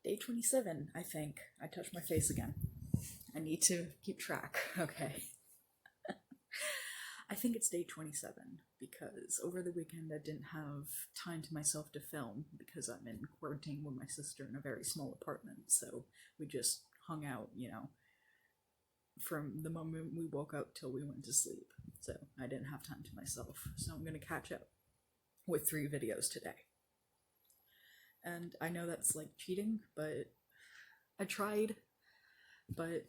Day 27, I think. I touched my face again. I need to keep track. Okay. I think it's day 27 because over the weekend I didn't have time to myself to film because I'm in quarantine with my sister in a very small apartment. So we just hung out, from the moment we woke up till we went to sleep. So I didn't have time to myself. So I'm going to catch up with 3 videos today. And I know that's like cheating, but I tried. But,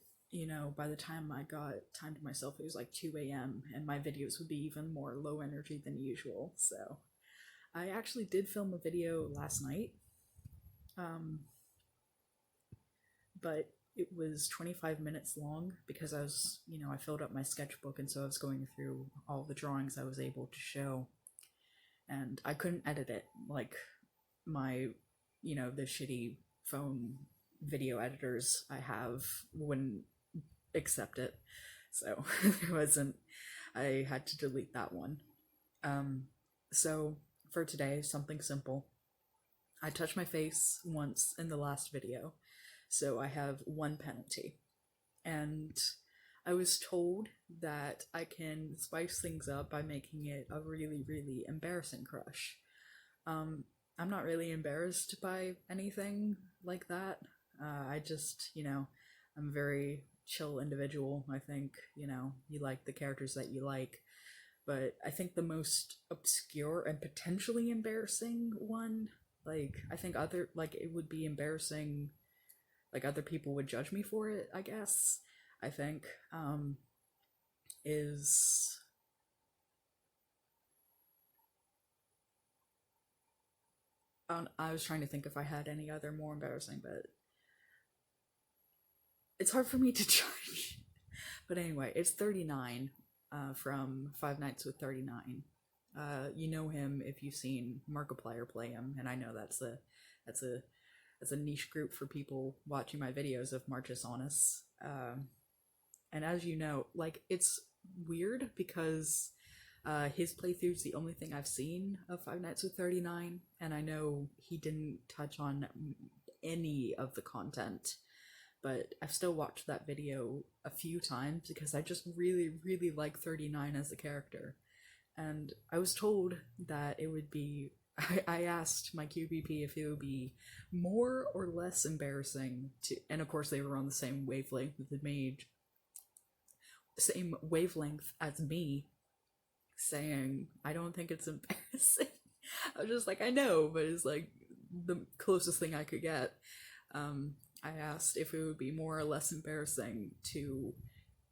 by the time I got time to myself, it was like 2 a.m. and my videos would be even more low energy than usual. So I actually did film a video last night. But it was 25 minutes long because I filled up my sketchbook, and so I was going through all the drawings I was able to show. And I couldn't edit it like my, the shitty phone video editors I have wouldn't accept it. So I had to delete that one. So for today, something simple. I touched my face once in the last video, so I have 1 penalty. And I was told that I can spice things up by making it a really, really embarrassing crush. I'm not really embarrassed by anything like that. I just, I'm a very chill individual. I think, you like the characters that you like. But I think the most obscure and potentially embarrassing one, I think it would be embarrassing, other people would judge me for it, I guess. I think, is... I was trying to think if I had any other more embarrassing, but it's hard for me to judge. But anyway, it's 39 from Five Nights with 39. You know him if you've seen Markiplier play him, and I know that's a niche group for people watching my videos of Unus Annus. And as you know, it's weird because his playthrough's the only thing I've seen of Five Nights with 39, and I know he didn't touch on any of the content, but I've still watched that video a few times because I just really, really like 39 as a character. And I was told that it would be... I asked my QBP if it would be more or less embarrassing to... And of course they were on the same wavelength with the same wavelength as me, saying, I don't think it's embarrassing. I was just like, I know, but it's like the closest thing I could get. I asked if it would be more or less embarrassing to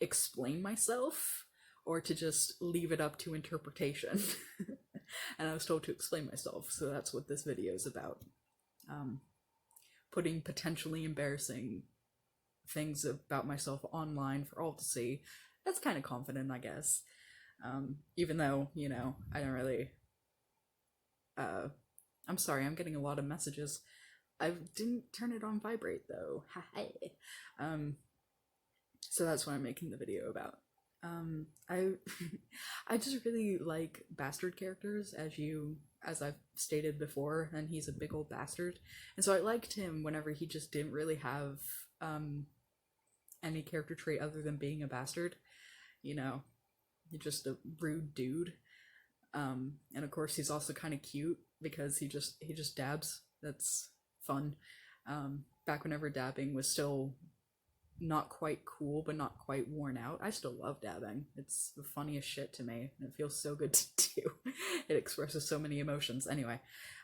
explain myself or to just leave it up to interpretation. And I was told to explain myself, so that's what this video is about. Putting potentially embarrassing things about myself online for all to see. That's kind of confident, I guess. Even though, I don't really... I'm sorry, I'm getting a lot of messages. I didn't turn it on vibrate, though. So that's what I'm making the video about. I just really like bastard characters, as I've stated before, and he's a big old bastard. And so I liked him whenever he just didn't really have any character trait other than being a bastard. He's just a rude dude. And of course he's also kind of cute because he just dabs. That's fun. Back whenever dabbing was still not quite cool but not quite worn out, I still love dabbing. It's the funniest shit to me, and it feels so good to do. It expresses so many emotions. Anyway,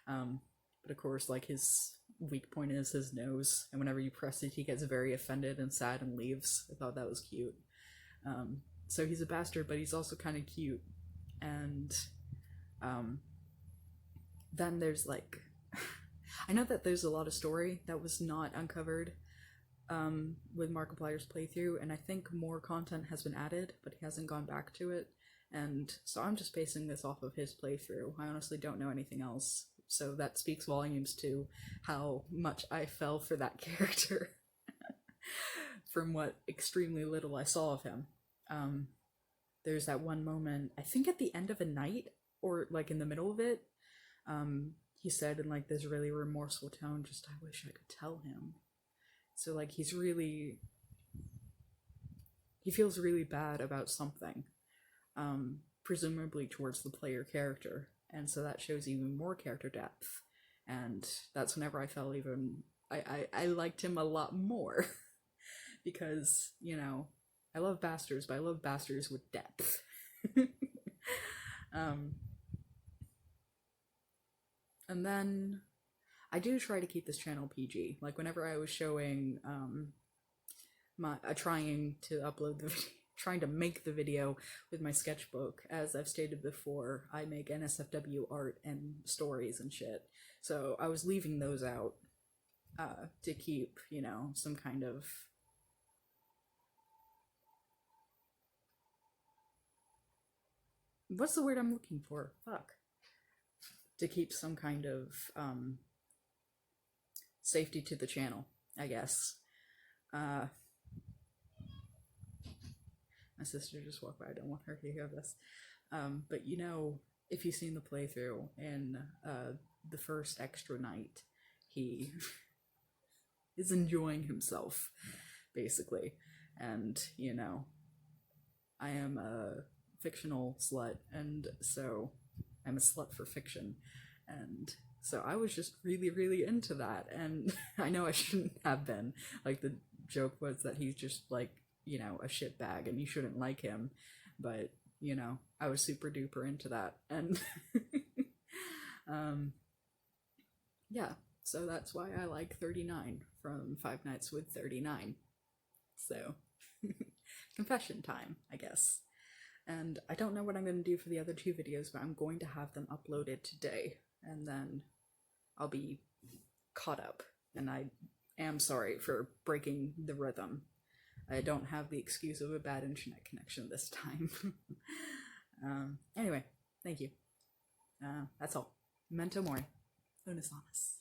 but of course, his weak point is his nose, and whenever you press it he gets very offended and sad and leaves. I thought that was cute. So he's a bastard, but he's also kind of cute. And then there's I know that there's a lot of story that was not uncovered with Markiplier's playthrough, and I think more content has been added, but he hasn't gone back to it. And so I'm just basing this off of his playthrough. I honestly don't know anything else, so that speaks volumes to how much I fell for that character from what extremely little I saw of him. There's that one moment, I think at the end of a night, or in the middle of it, he said in like this really remorseful tone, just, I wish I could tell him. So like he feels really bad about something, presumably towards the player character, and so that shows even more character depth. And that's whenever I felt even I liked him a lot more because, you know, I love bastards, but I love bastards with depth. um, and then I do try to keep this channel PG. Like whenever I was showing my trying to upload the trying to make the video with my sketchbook, as I've stated before, I make NSFW art and stories and shit. So I was leaving those out to keep, you know, some kind of what's the word I'm looking for? Fuck. To keep some kind of safety to the channel, I guess. My sister just walked by. I don't want her to hear this. But you know, if you've seen the playthrough in the first extra night, he is enjoying himself, basically. And, you know, I am a fictional slut, and so I'm a slut for fiction. And so I was just really, really into that. And I know I shouldn't have been. Like, the joke was that he's just, like, you know, a shitbag and you shouldn't like him. But, you know, I was super duper into that. And, yeah. So that's why I like 39 from Five Nights with 39. So, confession time, I guess. And I don't know what I'm going to do for the other two videos, but I'm going to have them uploaded today. And then I'll be caught up. And I am sorry for breaking the rhythm. I don't have the excuse of a bad internet connection this time. Anyway, thank you. That's all. Memento Mori. Unus Annus.